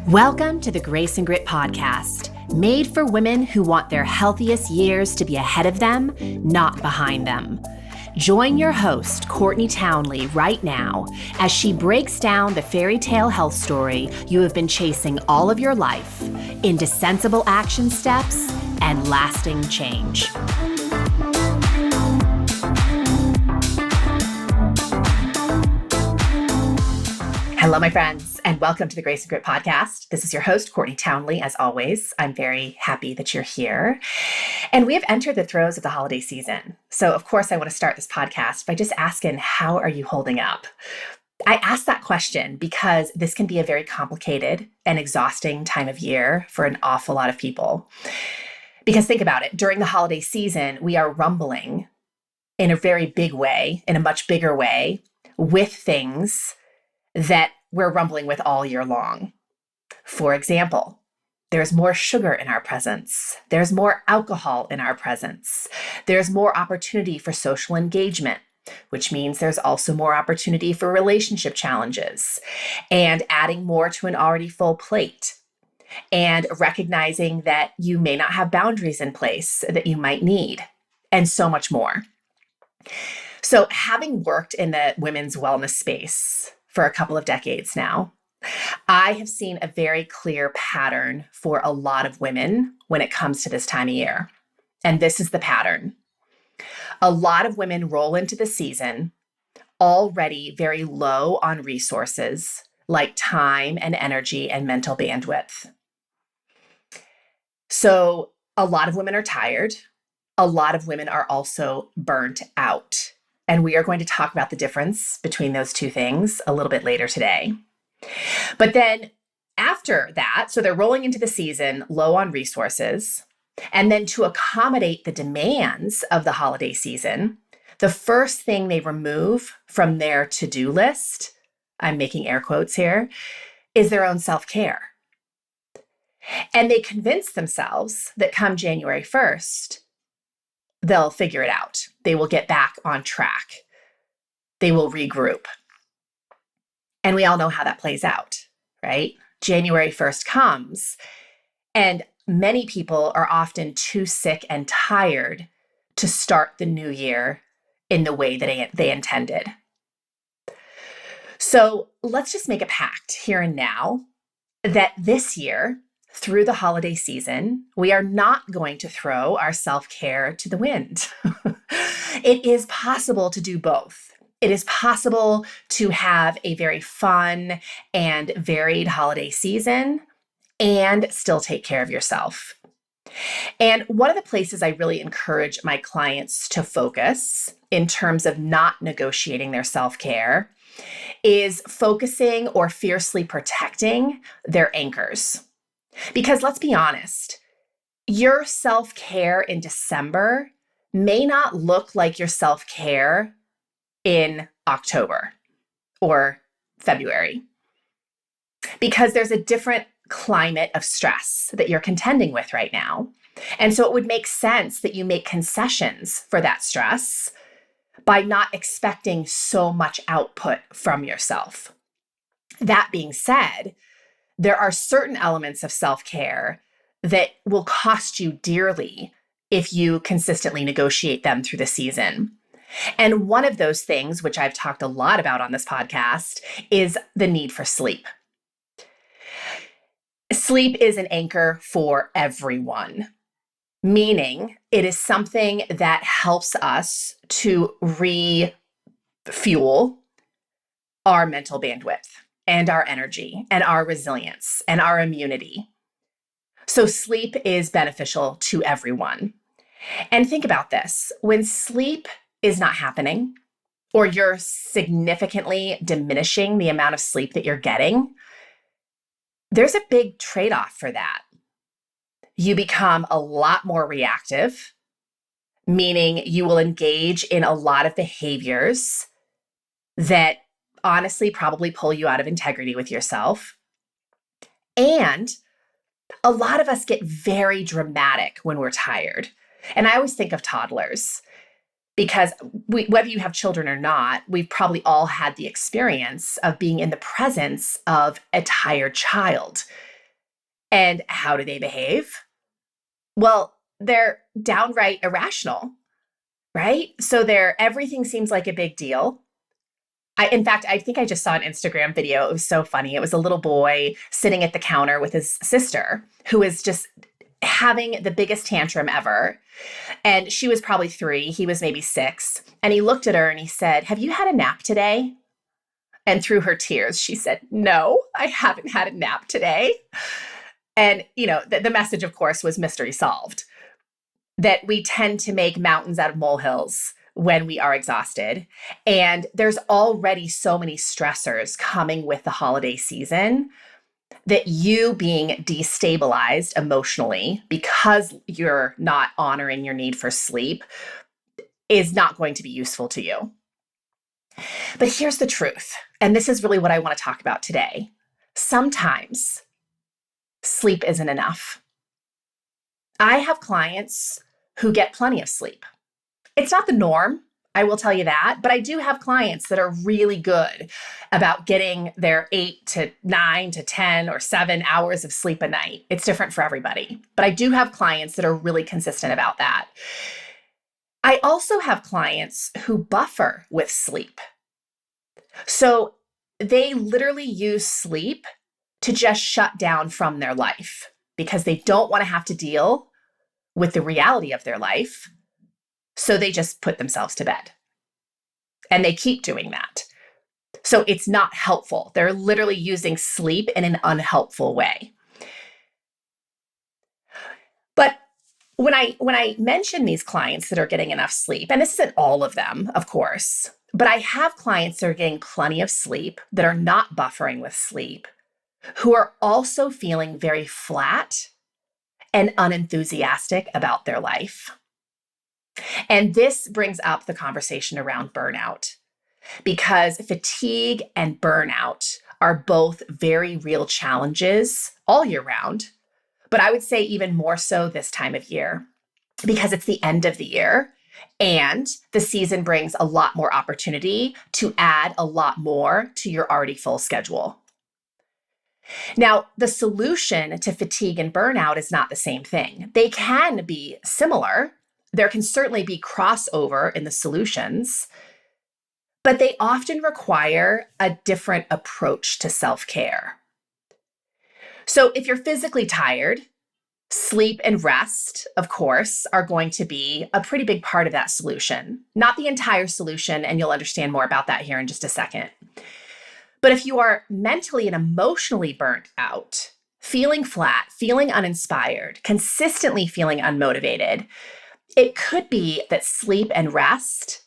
Welcome to the Grace and Grit podcast, made for women who want their healthiest years to be ahead of them, not behind them. Join your host, Courtney Townley, right now as she breaks down the fairy tale health story you have been chasing all of your life into sensible action steps and lasting change. Hello, my friends, and welcome to the Grace and Grit podcast. This is your host, Courtney Townley. As always, I'm very happy that you're here. And we have entered the throes of the holiday season. So, of course, I want to start this podcast by just asking, how are you holding up? I ask that question because this can be a very complicated and exhausting time of year for an awful lot of people. Because think about it, during the holiday season, we are rumbling in a very big way, in a much bigger way, with things that we're rumbling with all year long. For example, there's more sugar in our presence. There's more alcohol in our presence. There's more opportunity for social engagement, which means there's also more opportunity for relationship challenges and adding more to an already full plate and recognizing that you may not have boundaries in place that you might need, and so much more. So having worked in the women's wellness space for a couple of decades now, I have seen a very clear pattern for a lot of women when it comes to this time of year. And this is the pattern. A lot of women roll into the season already very low on resources like time and energy and mental bandwidth. So a lot of women are tired. A lot of women are also burnt out. And we are going to talk about the difference between those two things a little bit later today. But then after that, so they're rolling into the season low on resources. And then to accommodate the demands of the holiday season, the first thing they remove from their to-do list, I'm making air quotes here, is their own self-care. And they convince themselves that come January 1st, they'll figure it out. They will get back on track. They will regroup. And we all know how that plays out, right? January 1st comes, and many people are often too sick and tired to start the new year in the way that they intended. So let's just make a pact here and now that this year, through the holiday season, we are not going to throw our self-care to the wind. It is possible to do both. It is possible to have a very fun and varied holiday season and still take care of yourself. And one of the places I really encourage my clients to focus in terms of not negotiating their self-care is focusing or fiercely protecting their anchors. Because let's be honest, your self-care in December may not look like your self-care in October or February, because there's a different climate of stress that you're contending with right now. And so it would make sense that you make concessions for that stress by not expecting so much output from yourself. That being said, there are certain elements of self-care that will cost you dearly if you consistently negotiate them through the season. And one of those things, which I've talked a lot about on this podcast, is the need for sleep. Sleep is an anchor for everyone, meaning it is something that helps us to refuel our mental bandwidth and our energy and our resilience and our immunity. So sleep is beneficial to everyone. And think about this. When sleep is not happening, or you're significantly diminishing the amount of sleep that you're getting, there's a big trade-off for that. You become a lot more reactive, meaning you will engage in a lot of behaviors that honestly probably pull you out of integrity with yourself. And a lot of us get very dramatic when we're tired. And I always think of toddlers because whether you have children or not, we've probably all had the experience of being in the presence of a tired child. And how do they behave? Well, they're downright irrational, right? So everything seems like a big deal. In fact, I think I just saw an Instagram video. It was so funny. It was a little boy sitting at the counter with his sister who is just having the biggest tantrum ever. And she was probably 3. He was maybe 6. And he looked at her and he said, "Have you had a nap today?" And through her tears, she said, "No, I haven't had a nap today." And, the message, of course, was mystery solved, that we tend to make mountains out of molehills when we are exhausted. And there's already so many stressors coming with the holiday season that you being destabilized emotionally because you're not honoring your need for sleep is not going to be useful to you. But here's the truth, and this is really what I want to talk about today. Sometimes sleep isn't enough. I have clients who get plenty of sleep. It's not the norm, I will tell you that, but I do have clients that are really good about getting their 8 to 9 to 10 or 7 hours of sleep a night. It's different for everybody, but I do have clients that are really consistent about that. I also have clients who buffer with sleep. So they literally use sleep to just shut down from their life because they don't want to have to deal with the reality of their life. So they just put themselves to bed. And they keep doing that. So it's not helpful. They're literally using sleep in an unhelpful way. But when I mention these clients that are getting enough sleep, and this isn't all of them, of course, but I have clients that are getting plenty of sleep, that are not buffering with sleep, who are also feeling very flat and unenthusiastic about their life. And this brings up the conversation around burnout, because fatigue and burnout are both very real challenges all year round, but I would say even more so this time of year, because it's the end of the year and the season brings a lot more opportunity to add a lot more to your already full schedule. Now, the solution to fatigue and burnout is not the same thing. They can be similar. There can certainly be crossover in the solutions, but they often require a different approach to self-care. So if you're physically tired, sleep and rest, of course, are going to be a pretty big part of that solution. Not the entire solution, and you'll understand more about that here in just a second. But if you are mentally and emotionally burnt out, feeling flat, feeling uninspired, consistently feeling unmotivated, it could be that sleep and rest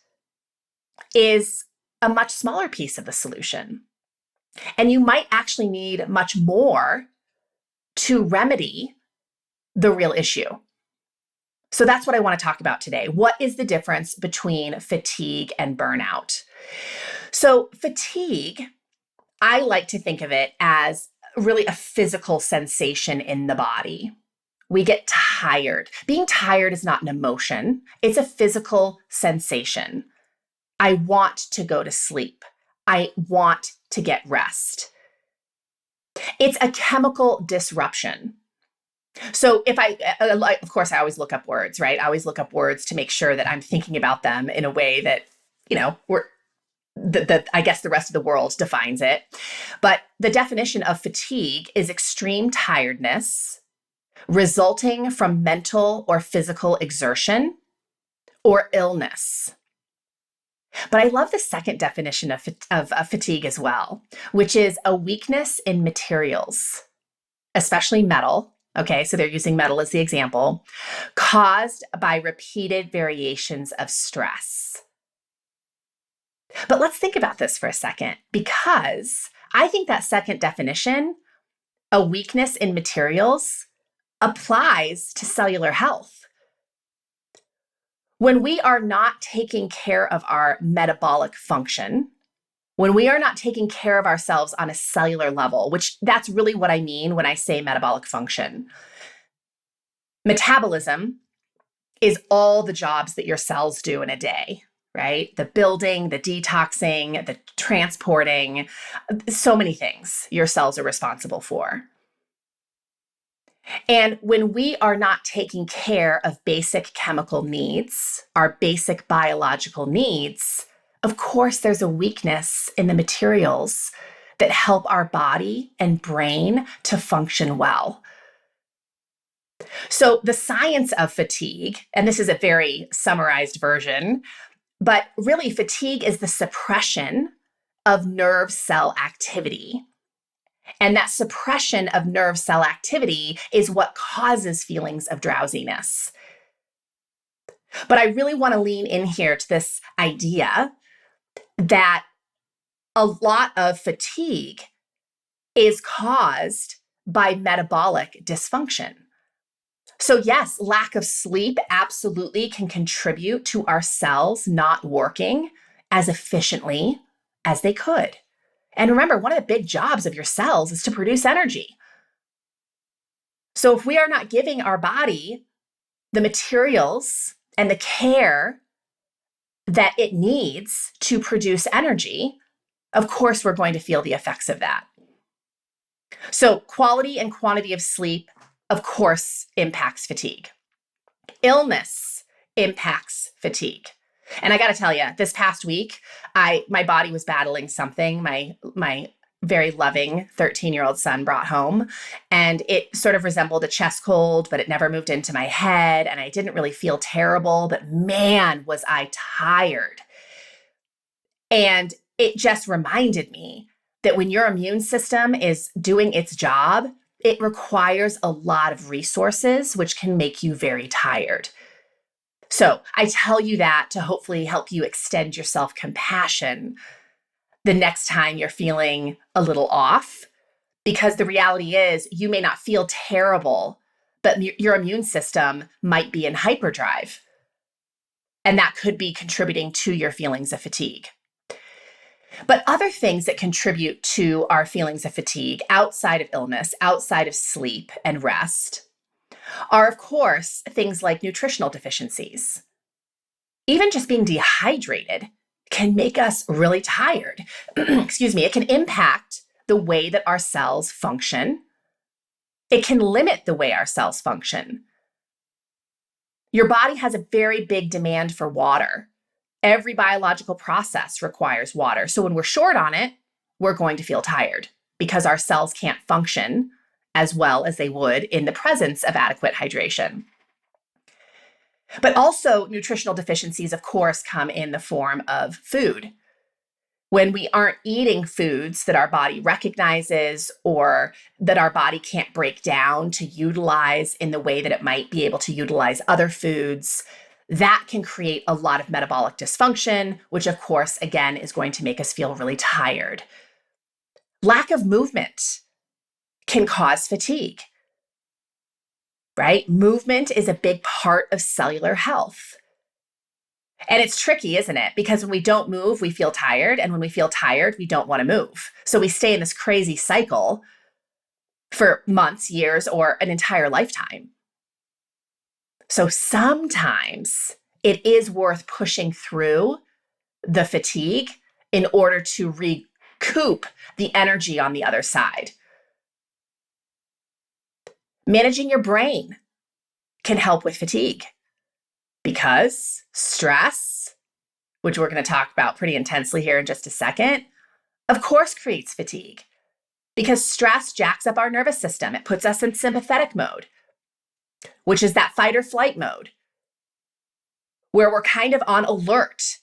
is a much smaller piece of the solution. And you might actually need much more to remedy the real issue. So that's what I want to talk about today. What is the difference between fatigue and burnout? So fatigue, I like to think of it as really a physical sensation in the body. We get tired. Being tired is not an emotion. It's a physical sensation. I want to go to sleep. I want to get rest. It's a chemical disruption. So of course, I always look up words, right? I always look up words to make sure that I'm thinking about them in a way that, I guess the rest of the world defines it. But the definition of fatigue is extreme tiredness resulting from mental or physical exertion or illness. But I love the second definition of fatigue as well, which is a weakness in materials, especially metal. Okay, so they're using metal as the example, caused by repeated variations of stress. But let's think about this for a second, because I think that second definition, a weakness in materials, applies to cellular health. When we are not taking care of our metabolic function, when we are not taking care of ourselves on a cellular level, which that's really what I mean when I say metabolic function. Metabolism is all the jobs that your cells do in a day, right? The building, the detoxing, the transporting, so many things your cells are responsible for. And when we are not taking care of basic chemical needs, our basic biological needs, of course, there's a weakness in the materials that help our body and brain to function well. So, the science of fatigue, and this is a very summarized version, but really, fatigue is the suppression of nerve cell activity. And that suppression of nerve cell activity is what causes feelings of drowsiness. But I really want to lean in here to this idea that a lot of fatigue is caused by metabolic dysfunction. So, yes, lack of sleep absolutely can contribute to our cells not working as efficiently as they could. And remember, one of the big jobs of your cells is to produce energy. So, if we are not giving our body the materials and the care that it needs to produce energy, of course, we're going to feel the effects of that. So, quality and quantity of sleep, of course, impacts fatigue. Illness impacts fatigue. And I got to tell you, this past week, my body was battling something. My very loving 13-year-old son brought home, and it sort of resembled a chest cold, but it never moved into my head, and I didn't really feel terrible, but man, was I tired. And it just reminded me that when your immune system is doing its job, it requires a lot of resources, which can make you very tired. So I tell you that to hopefully help you extend your self-compassion the next time you're feeling a little off, because the reality is you may not feel terrible, but your immune system might be in hyperdrive. And that could be contributing to your feelings of fatigue. But other things that contribute to our feelings of fatigue outside of illness, outside of sleep and rest, are, of course, things like nutritional deficiencies. Even just being dehydrated can make us really tired. Excuse me. It can impact the way that our cells function. It can limit the way our cells function. Your body has a very big demand for water. Every biological process requires water. So when we're short on it, we're going to feel tired because our cells can't function as well as they would in the presence of adequate hydration. But also, nutritional deficiencies, of course, come in the form of food. When we aren't eating foods that our body recognizes or that our body can't break down to utilize in the way that it might be able to utilize other foods, that can create a lot of metabolic dysfunction, which, of course, again, is going to make us feel really tired. Lack of movement can cause fatigue. Right? Movement is a big part of cellular health. And it's tricky, isn't it? Because when we don't move, we feel tired. And when we feel tired, we don't want to move. So we stay in this crazy cycle for months, years, or an entire lifetime. So sometimes it is worth pushing through the fatigue in order to recoup the energy on the other side. Managing your brain can help with fatigue because stress, which we're going to talk about pretty intensely here in just a second, of course creates fatigue because stress jacks up our nervous system. It puts us in sympathetic mode, which is that fight or flight mode, where we're kind of on alert,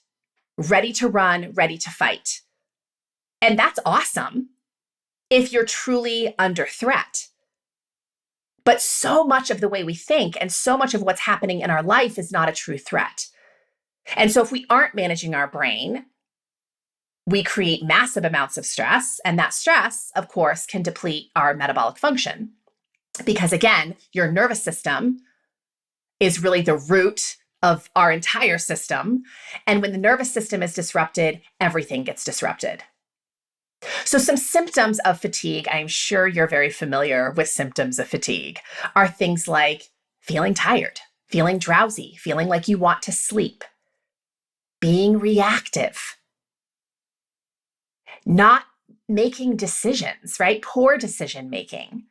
ready to run, ready to fight. And that's awesome if you're truly under threat. But so much of the way we think and so much of what's happening in our life is not a true threat. And so if we aren't managing our brain, we create massive amounts of stress. And that stress, of course, can deplete our metabolic function. Because again, your nervous system is really the root of our entire system. And when the nervous system is disrupted, everything gets disrupted. So some symptoms of fatigue, I'm sure you're very familiar with symptoms of fatigue, are things like feeling tired, feeling drowsy, feeling like you want to sleep, being reactive, not making decisions, right? Poor decision making,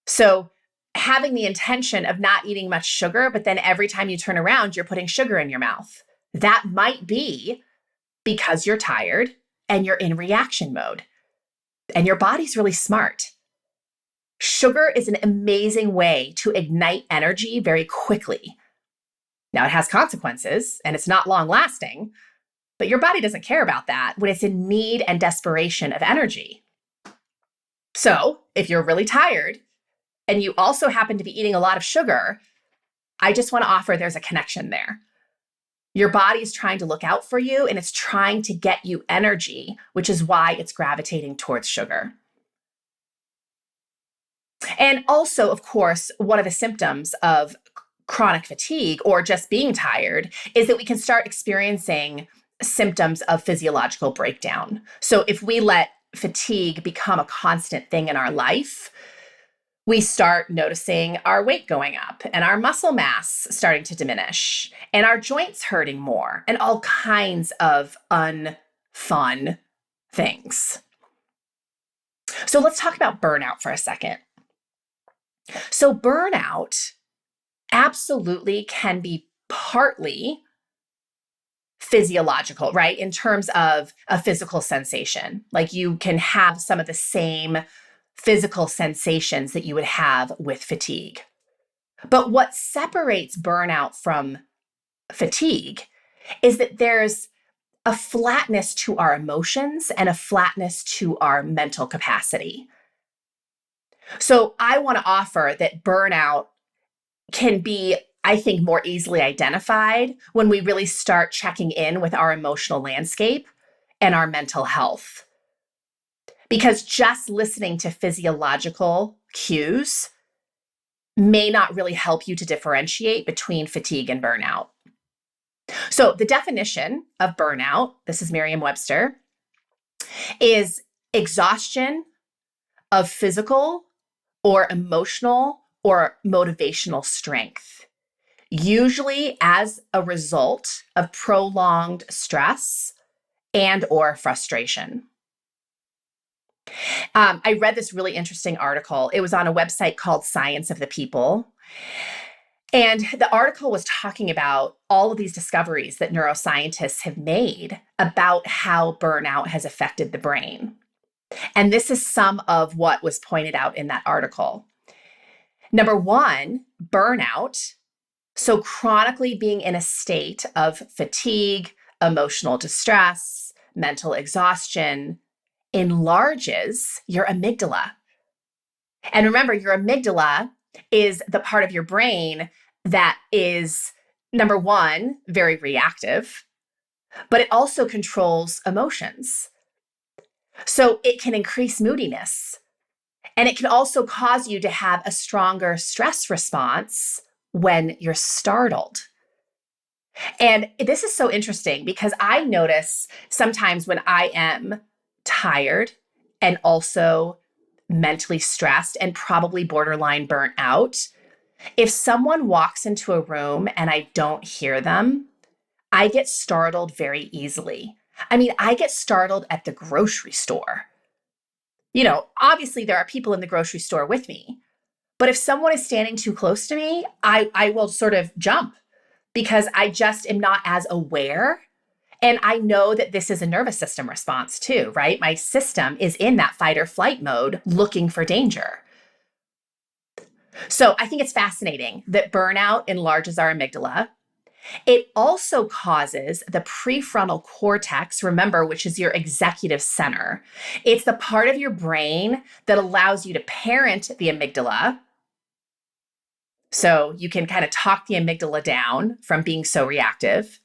So having the intention of not eating much sugar, but then every time you turn around, you're putting sugar in your mouth. That might be because you're tired and you're in reaction mode. And your body's really smart. Sugar is an amazing way to ignite energy very quickly. Now, it has consequences and it's not long lasting, but your body doesn't care about that when it's in need and desperation of energy. So, if you're really tired and you also happen to be eating a lot of sugar, I just want to offer there's a connection there. Your body is trying to look out for you and it's trying to get you energy, which is why it's gravitating towards sugar. And also, of course, one of the symptoms of chronic fatigue or just being tired is that we can start experiencing symptoms of physiological breakdown. So if we let fatigue become a constant thing in our life, we start noticing our weight going up and our muscle mass starting to diminish and our joints hurting more and all kinds of unfun things. So let's talk about burnout for a second. So burnout absolutely can be partly physiological, right? In terms of a physical sensation. Like you can have some of the same physical sensations that you would have with fatigue. But what separates burnout from fatigue is that there's a flatness to our emotions and a flatness to our mental capacity. So I want to offer that burnout can be, I think, more easily identified when we really start checking in with our emotional landscape and our mental health. Because just listening to physiological cues may not really help you to differentiate between fatigue and burnout. So the definition of burnout, this is Merriam-Webster, is exhaustion of physical or emotional or motivational strength, usually as a result of prolonged stress and or frustration. I read this really interesting article. It was on a website called Science of the People. And the article was talking about all of these discoveries that neuroscientists have made about how burnout has affected the brain. And this is some of what was pointed out in that article. Number one, burnout. So chronically being in a state of fatigue, emotional distress, mental exhaustion enlarges your amygdala. And remember, your amygdala is the part of your brain that is, number one, very reactive, but it also controls emotions. So it can increase moodiness. And it can also cause you to have a stronger stress response when you're startled. And this is so interesting because I notice sometimes when I am tired and also mentally stressed and probably borderline burnt out, if someone walks into a room and I don't hear them, I get startled very easily. I mean, I get startled at the grocery store. You know, obviously there are people in the grocery store with me, but if someone is standing too close to me, I will sort of jump because I just am not as aware. And I know that this is a nervous system response too, right? My system is in that fight or flight mode looking for danger. So I think it's fascinating that burnout enlarges our amygdala. It also causes the prefrontal cortex, remember, which is your executive center. It's the part of your brain that allows you to parent the amygdala. So you can kind of talk the amygdala down from being so reactive.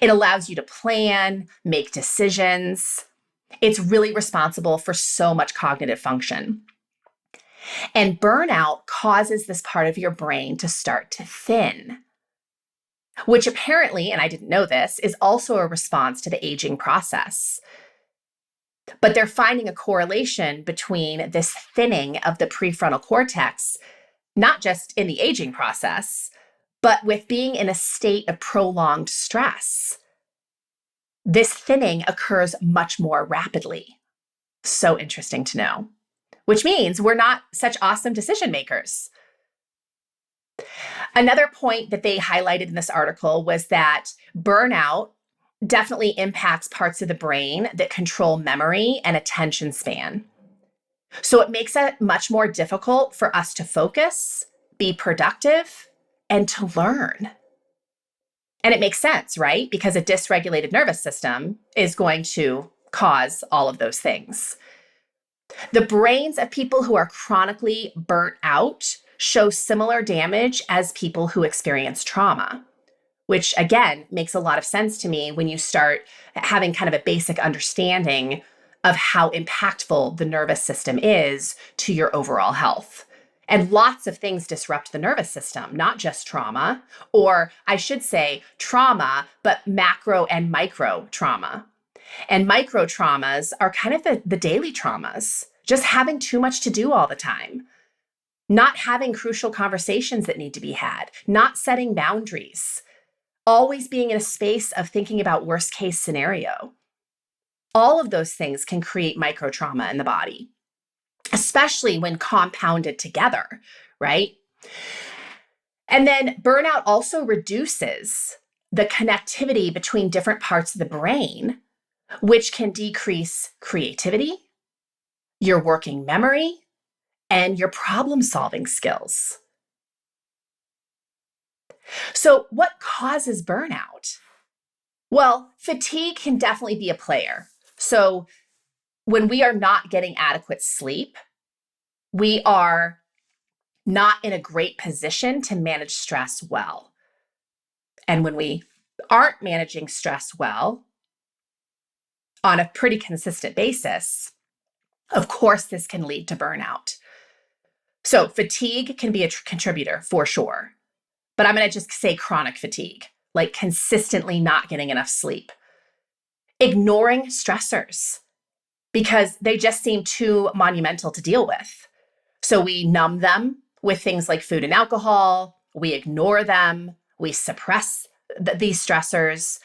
It allows you to plan, make decisions. It's really responsible for so much cognitive function. And burnout causes this part of your brain to start to thin, which apparently, and I didn't know this, is also a response to the aging process. But they're finding a correlation between this thinning of the prefrontal cortex, not just in the aging process, but with being in a state of prolonged stress. This thinning occurs much more rapidly. So interesting to know. which means we're not such awesome decision makers. Another point that they highlighted in this article was that burnout definitely impacts parts of the brain that control memory and attention span. So it makes it much more difficult for us to focus, be productive, and to learn. And it makes sense, right? Because a dysregulated nervous system is going to cause all of those things. The brains of people who are chronically burnt out show similar damage as people who experience trauma, which again makes a lot of sense to me when you start having kind of a basic understanding of how impactful the nervous system is to your overall health. And lots of things disrupt the nervous system, not just trauma, or I should say trauma, but macro and micro trauma. And micro traumas are kind of the daily traumas, just having too much to do all the time, not having crucial conversations that need to be had, not setting boundaries, always being in a space of thinking about worst case scenario. All of those things can create micro trauma in the body, especially when compounded together, right? And then burnout also reduces the connectivity between different parts of the brain, which can decrease creativity, your working memory, and your problem-solving skills. So what causes burnout? Well, fatigue can definitely be a player. So when we are not getting adequate sleep, we are not in a great position to manage stress well. And when we aren't managing stress well on a pretty consistent basis, of course, this can lead to burnout. So fatigue can be a contributor for sure, but I'm going to just say chronic fatigue, like consistently not getting enough sleep. Ignoring stressors because they just seem too monumental to deal with. So we numb them with things like food and alcohol, we ignore them, we suppress these stressors.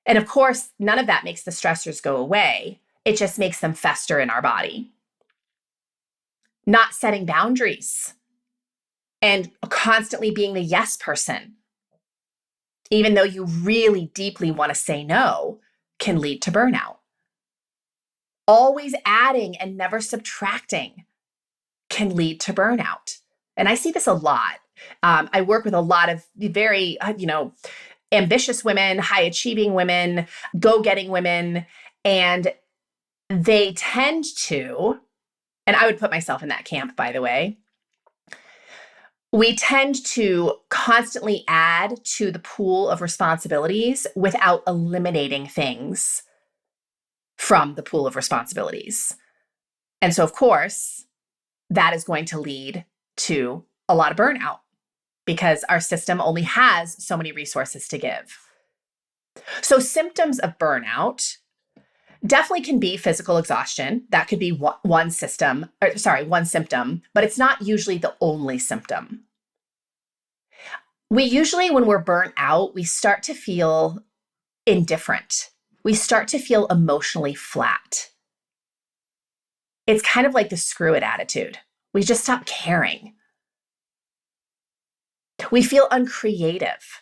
And of course, none of that makes the stressors go away. It just makes them fester in our body. Not setting boundaries and constantly being the yes person, even though you really deeply want to say no, can lead to burnout. Always adding and never subtracting can lead to burnout. And I see this a lot. I work with a lot of very, ambitious women, high achieving women, go-getting women, and they tend to, and I would put myself in that camp, by the way, we tend to constantly add to the pool of responsibilities without eliminating things from the pool of responsibilities. And so, of course, that is going to lead to a lot of burnout because our system only has so many resources to give. So symptoms of burnout definitely can be physical exhaustion. That could be one symptom, but it's not usually the only symptom. We usually, when we're burnt out, we start to feel indifferent. We start to feel emotionally flat. It's kind of like the screw it attitude. We just stop caring. We feel uncreative.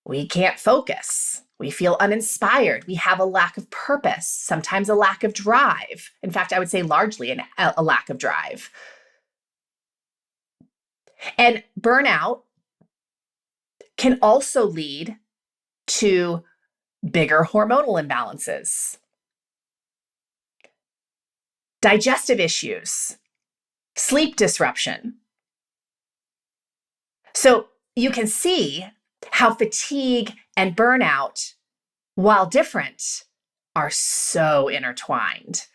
We can't focus. We feel uninspired. We have a lack of purpose, sometimes a lack of drive. In fact, I would say largely a lack of drive. And burnout can also lead to bigger hormonal imbalances, digestive issues, sleep disruption. So you can see how fatigue and burnout, while different, are so intertwined.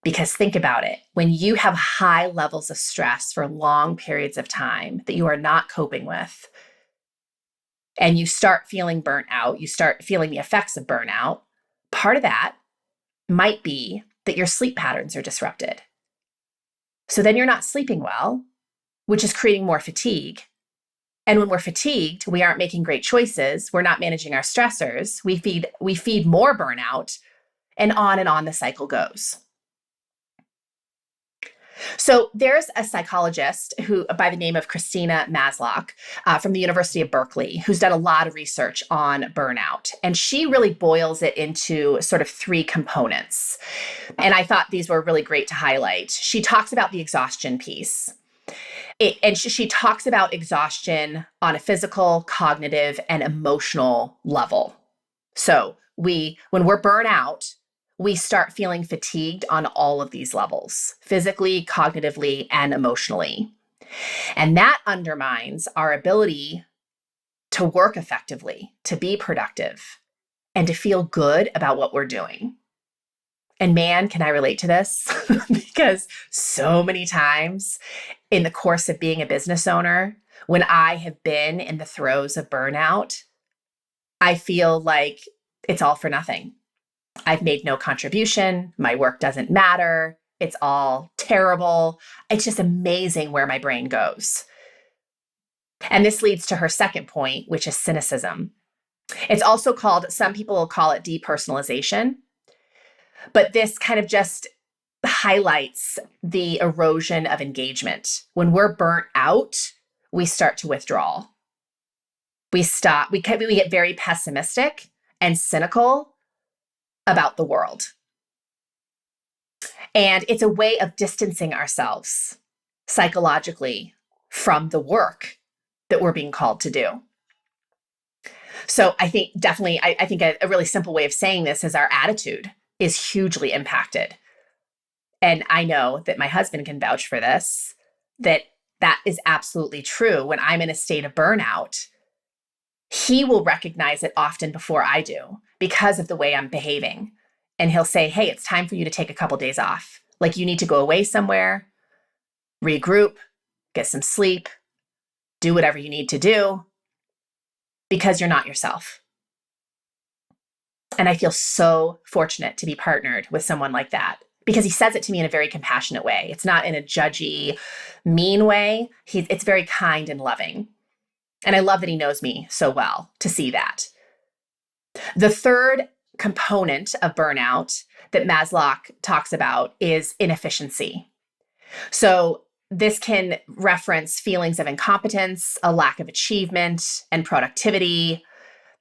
Because think about it, when you have high levels of stress for long periods of time that you are not coping with, and you start feeling burnt out, you start feeling the effects of burnout, part of that might be that your sleep patterns are disrupted. So then you're not sleeping well, which is creating more fatigue. And when we're fatigued, we aren't making great choices. We're not managing our stressors. We feed more burnout, and on the cycle goes. So there's a psychologist who, by the name of Christina Masloch, from the University of Berkeley, who's done a lot of research on burnout. And she really boils it into sort of three components. And I thought these were really great to highlight. She talks about the exhaustion piece. She talks about exhaustion on a physical, cognitive, and emotional level. So when we're burnt out, we start feeling fatigued on all of these levels, physically, cognitively, and emotionally. And that undermines our ability to work effectively, to be productive, and to feel good about what we're doing. And man, can I relate to this? Because so many times in the course of being a business owner, when I have been in the throes of burnout, I feel like it's all for nothing. I've made no contribution. My work doesn't matter. It's all terrible. It's just amazing where my brain goes. And this leads to her second point, which is cynicism. It's also called, some people will call it depersonalization, but this kind of just highlights the erosion of engagement. When we're burnt out, we start to withdraw. We get very pessimistic and cynical about the world. And it's a way of distancing ourselves psychologically from the work that we're being called to do. So I think definitely, I think a really simple way of saying this is our attitude is hugely impacted. And I know that my husband can vouch for this, that is absolutely true. When I'm in a state of burnout, he will recognize it often before I do because of the way I'm behaving. And he'll say, hey, it's time for you to take a couple days off. Like you need to go away somewhere, regroup, get some sleep, do whatever you need to do because you're not yourself. And I feel so fortunate to be partnered with someone like that because he says it to me in a very compassionate way. It's not in a judgy, mean way. It's very kind and loving. And I love that he knows me so well to see that. The third component of burnout that Masloch talks about is inefficiency. So this can reference feelings of incompetence, a lack of achievement and productivity.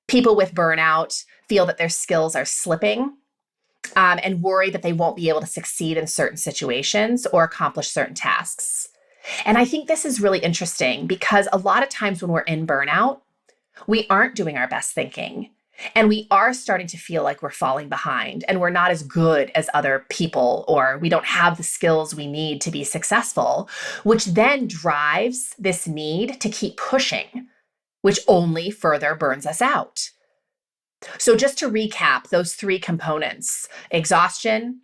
People with burnout feel that their skills are slipping and worry that they won't be able to succeed in certain situations or accomplish certain tasks. And I think this is really interesting because a lot of times when we're in burnout, we aren't doing our best thinking. And we are starting to feel like we're falling behind and we're not as good as other people, or we don't have the skills we need to be successful, which then drives this need to keep pushing, which only further burns us out. So just to recap those three components: exhaustion,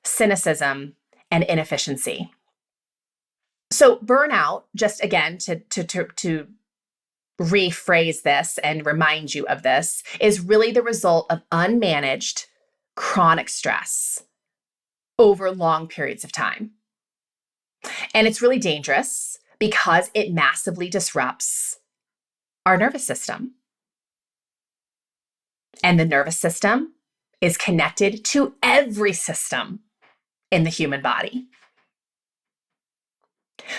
cynicism, and inefficiency. So burnout, just again, to rephrase this and remind you of this, is really the result of unmanaged chronic stress over long periods of time. And it's really dangerous because it massively disrupts our nervous system. And the nervous system is connected to every system in the human body.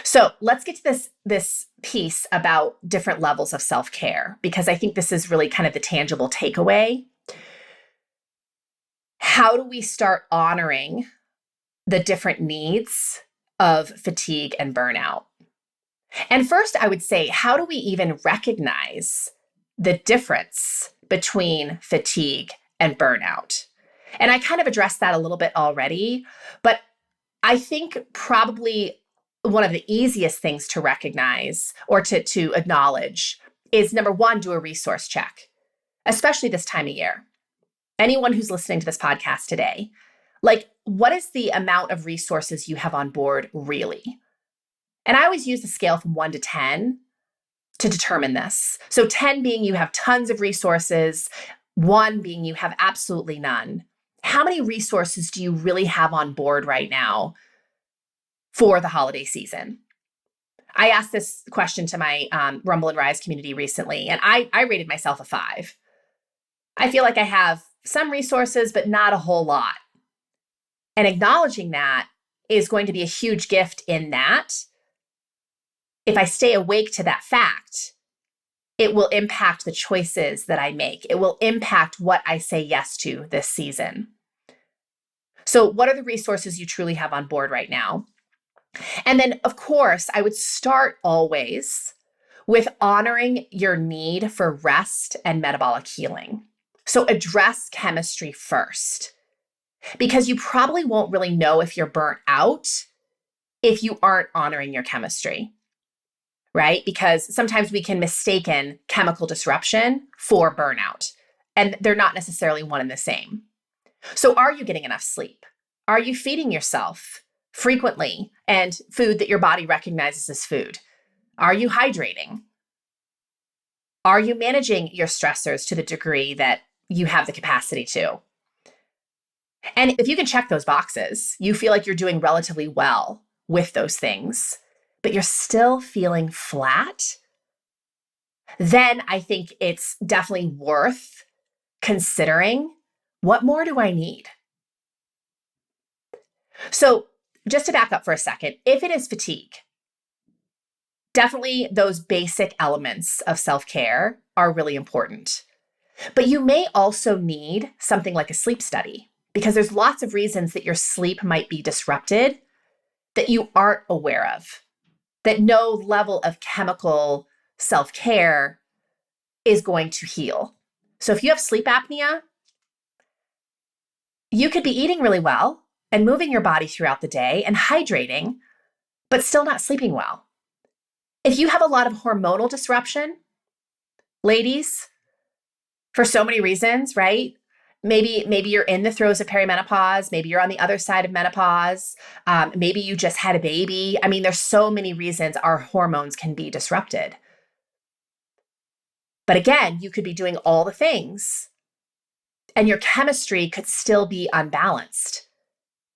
So let's get to this piece about different levels of self-care, because I think this is really kind of the tangible takeaway. How do we start honoring the different needs of fatigue and burnout? And first, I would say, how do we even recognize the difference between fatigue and burnout? And I kind of addressed that a little bit already, but I think probably one of the easiest things to recognize or to acknowledge is, number one, do a resource check, especially this time of year. Anyone who's listening to this podcast today, like, what is the amount of resources you have on board really? And I always use the scale from 1 to 10 to determine this. So 10 being you have tons of resources, 1 being you have absolutely none. How many resources do you really have on board right now for the holiday season? I asked this question to my Rumble and Rise community recently, and I rated myself a 5. I feel like I have some resources, but not a whole lot. And acknowledging that is going to be a huge gift in that if I stay awake to that fact, it will impact the choices that I make. It will impact what I say yes to this season. So, what are the resources you truly have on board right now? And then, of course, I would start always with honoring your need for rest and metabolic healing. So, address chemistry first, because you probably won't really know if you're burnt out if you aren't honoring your chemistry, right? Because sometimes we can mistaken chemical disruption for burnout, and they're not necessarily one and the same. So are you getting enough sleep? Are you feeding yourself frequently and food that your body recognizes as food? Are you hydrating? Are you managing your stressors to the degree that you have the capacity to? And if you can check those boxes, you feel like you're doing relatively well with those things, but you're still feeling flat, then I think it's definitely worth considering, what more do I need? So just to back up for a second, if it is fatigue, definitely those basic elements of self-care are really important. But you may also need something like a sleep study, because there's lots of reasons that your sleep might be disrupted that you aren't aware of, that no level of chemical self-care is going to heal. So if you have sleep apnea, you could be eating really well and moving your body throughout the day and hydrating, but still not sleeping well. If you have a lot of hormonal disruption, ladies, for so many reasons, right? Maybe you're in the throes of perimenopause. Maybe you're on the other side of menopause. Maybe you just had a baby. I mean, there's so many reasons our hormones can be disrupted. But again, you could be doing all the things and your chemistry could still be unbalanced,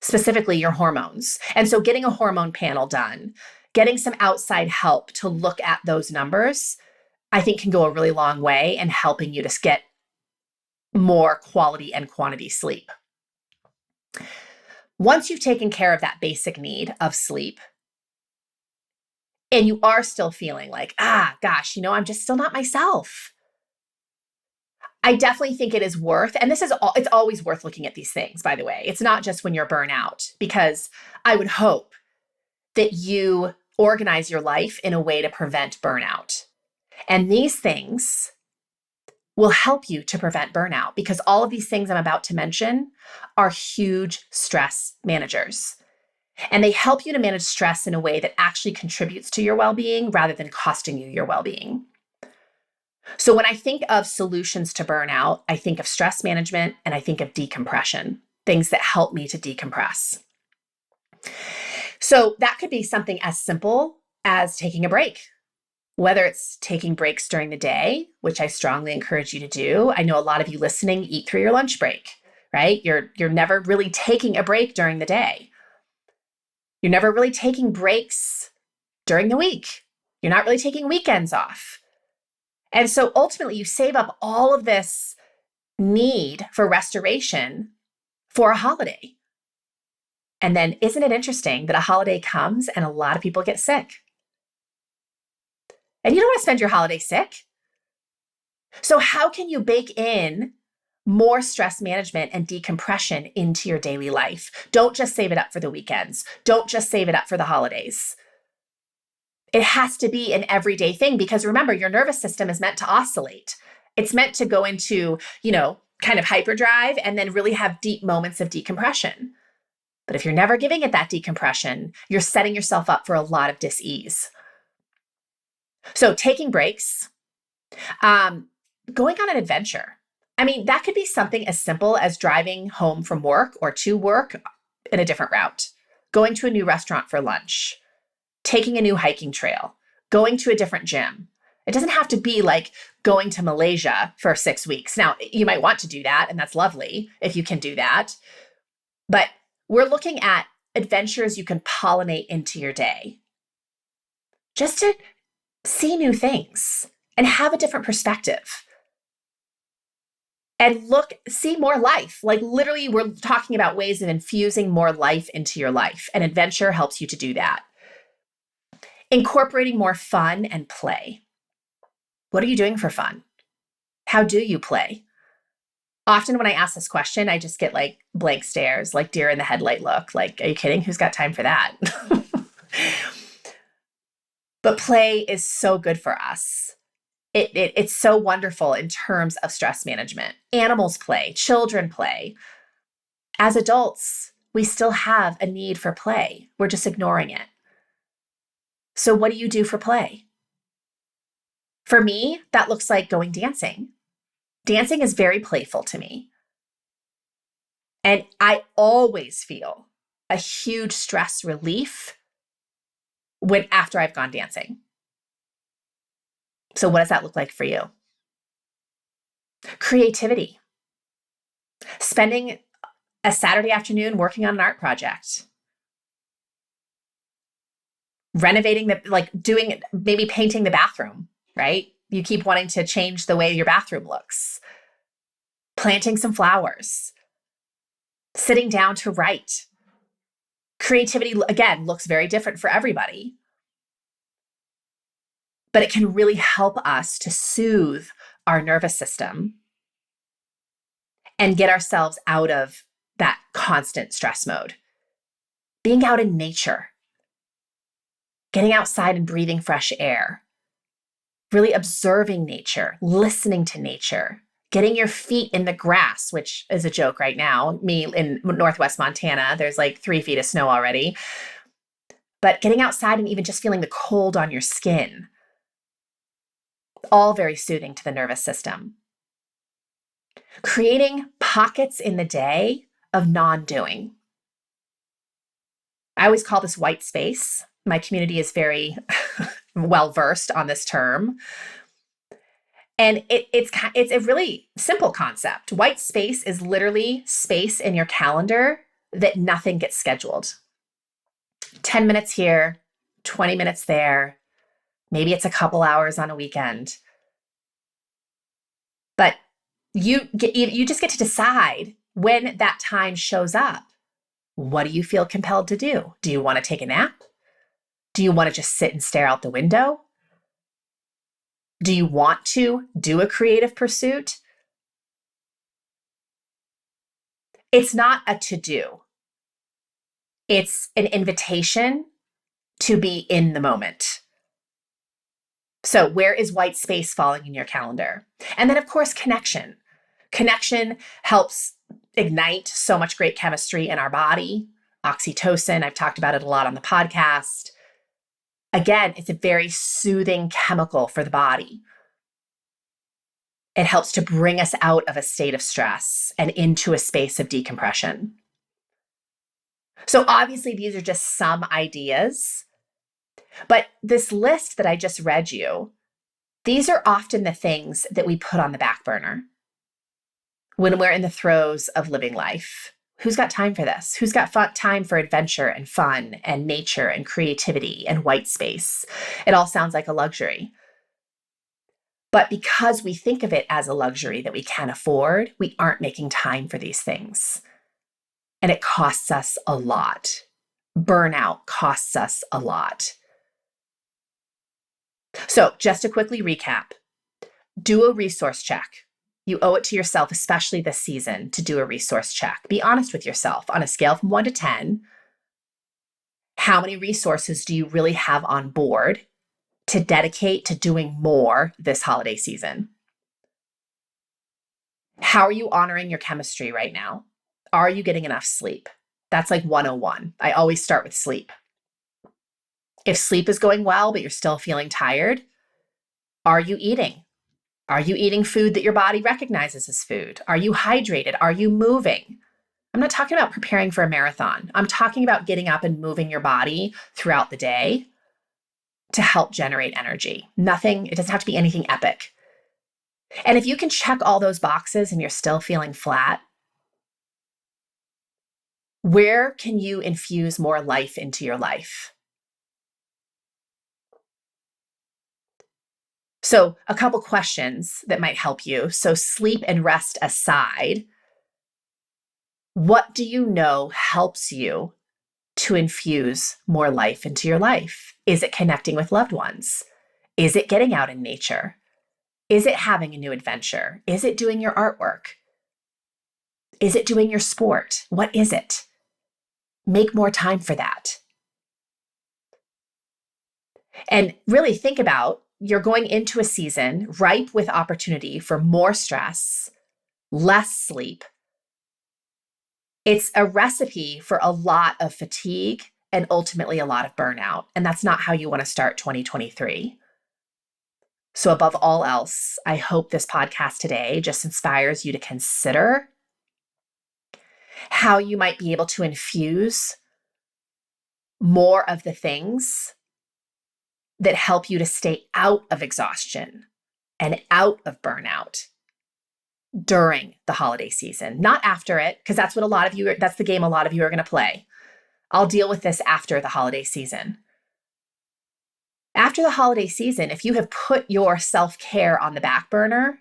specifically your hormones. And so getting a hormone panel done, getting some outside help to look at those numbers, I think can go a really long way in helping you to get more quality and quantity sleep. Once you've taken care of that basic need of sleep, and you are still feeling like, gosh, I'm just still not myself, I definitely think it is worth, and it's always worth looking at these things, by the way. It's not just when you're burnout, because I would hope that you organize your life in a way to prevent burnout. And these things will help you to prevent burnout, because all of these things I'm about to mention are huge stress managers. And they help you to manage stress in a way that actually contributes to your well-being rather than costing you your well-being. So when I think of solutions to burnout, I think of stress management and I think of decompression, things that help me to decompress. So that could be something as simple as taking a break, whether it's taking breaks during the day, which I strongly encourage you to do. I know a lot of you listening eat through your lunch break, right? You're never really taking a break during the day. You're never really taking breaks during the week. You're not really taking weekends off. And so ultimately, you save up all of this need for restoration for a holiday. And then isn't it interesting that a holiday comes and a lot of people get sick? And you don't want to spend your holiday sick. So how can you bake in more stress management and decompression into your daily life? Don't just save it up for the weekends. Don't just save it up for the holidays. It has to be an everyday thing, because remember, your nervous system is meant to oscillate. It's meant to go into, kind of hyperdrive and then really have deep moments of decompression. But if you're never giving it that decompression, you're setting yourself up for a lot of dis-ease. So taking breaks, going on an adventure. I mean, that could be something as simple as driving home from work or to work in a different route, going to a new restaurant for lunch, taking a new hiking trail, going to a different gym. It doesn't have to be like going to Malaysia for 6 weeks. Now, you might want to do that, and that's lovely if you can do that. But we're looking at adventures you can pollinate into your day, just to see new things and have a different perspective. and see more life. Like literally, we're talking about ways of infusing more life into your life, and adventure helps you to do that. Incorporating more fun and play. What are you doing for fun? How do you play? Often when I ask this question, I just get like blank stares, like deer in the headlight look. Like, are you kidding? Who's got time for that? But play is so good for us. It's so wonderful in terms of stress management. Animals play, children play. As adults, we still have a need for play. We're just ignoring it. So what do you do for play? For me, that looks like going dancing. Dancing is very playful to me. And I always feel a huge stress relief after I've gone dancing. So what does that look like for you? Creativity. Spending a Saturday afternoon working on an art project. Renovating maybe painting the bathroom, right? You keep wanting to change the way your bathroom looks. Planting some flowers. Sitting down to write. Creativity, again, looks very different for everybody. But it can really help us to soothe our nervous system and get ourselves out of that constant stress mode. Being out in nature, getting outside and breathing fresh air, really observing nature, listening to nature, getting your feet in the grass, which is a joke right now. Me in Northwest Montana, there's like 3 feet of snow already. But getting outside and even just feeling the cold on your skin, all very soothing to the nervous system. Creating pockets in the day of non-doing. I always call this white space. My community is very well-versed on this term. And it's a really simple concept. White space is literally space in your calendar that nothing gets scheduled. 10 minutes here, 20 minutes there. Maybe it's a couple hours on a weekend. But you just get to decide when that time shows up. What do you feel compelled to do? Do you want to take a nap? Do you want to just sit and stare out the window? Do you want to do a creative pursuit? It's not a to-do. It's an invitation to be in the moment. So where is white space falling in your calendar? And then, of course, connection. Connection helps ignite so much great chemistry in our body. Oxytocin, I've talked about it a lot on the podcast. Again, it's a very soothing chemical for the body. It helps to bring us out of a state of stress and into a space of decompression. So obviously, these are just some ideas. But this list that I just read you, these are often the things that we put on the back burner when we're in the throes of living life. Who's got time for this? Who's got time for adventure and fun and nature and creativity and white space? It all sounds like a luxury. But because we think of it as a luxury that we can afford, we aren't making time for these things. And it costs us a lot. Burnout costs us a lot. So just to quickly recap, do a resource check. You owe it to yourself, especially this season, to do a resource check. Be honest with yourself. On a scale from 1 to 10, how many resources do you really have on board to dedicate to doing more this holiday season? How are you honoring your chemistry right now? Are you getting enough sleep? That's like 101. I always start with sleep. If sleep is going well, but you're still feeling tired, are you eating? Are you eating food that your body recognizes as food? Are you hydrated? Are you moving? I'm not talking about preparing for a marathon. I'm talking about getting up and moving your body throughout the day to help generate energy. It doesn't have to be anything epic. And if you can check all those boxes and you're still feeling flat, where can you infuse more life into your life? So a couple questions that might help you. So sleep and rest aside, what do you know helps you to infuse more life into your life? Is it connecting with loved ones? Is it getting out in nature? Is it having a new adventure? Is it doing your artwork? Is it doing your sport? What is it? Make more time for that. And really think about, you're going into a season ripe with opportunity for more stress, less sleep. It's a recipe for a lot of fatigue and ultimately a lot of burnout. And that's not how you want to start 2023. So above all else, I hope this podcast today just inspires you to consider how you might be able to infuse more of the things that help you to stay out of exhaustion and out of burnout during the holiday season, not after it, because that's the game a lot of you are going to play. I'll deal with this after the holiday season. After the holiday season, if you have put your self-care on the back burner,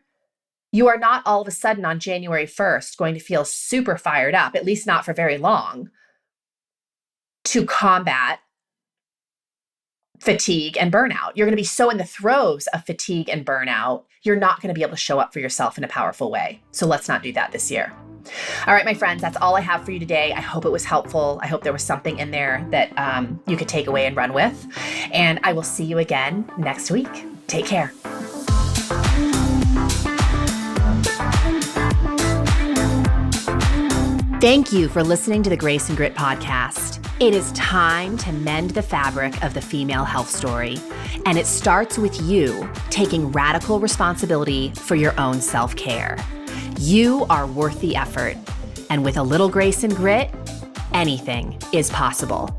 you are not all of a sudden on January 1st going to feel super fired up, at least not for very long, to combat fatigue and burnout. You're going to be so in the throes of fatigue and burnout, you're not going to be able to show up for yourself in a powerful way. So let's not do that this year. All right, my friends, that's all I have for you today. I hope it was helpful. I hope there was something in there that you could take away and run with. And I will see you again next week. Take care. Thank you for listening to the Grace and Grit podcast. It is time to mend the fabric of the female health story, and it starts with you taking radical responsibility for your own self-care. You are worth the effort, and with a little grace and grit, anything is possible.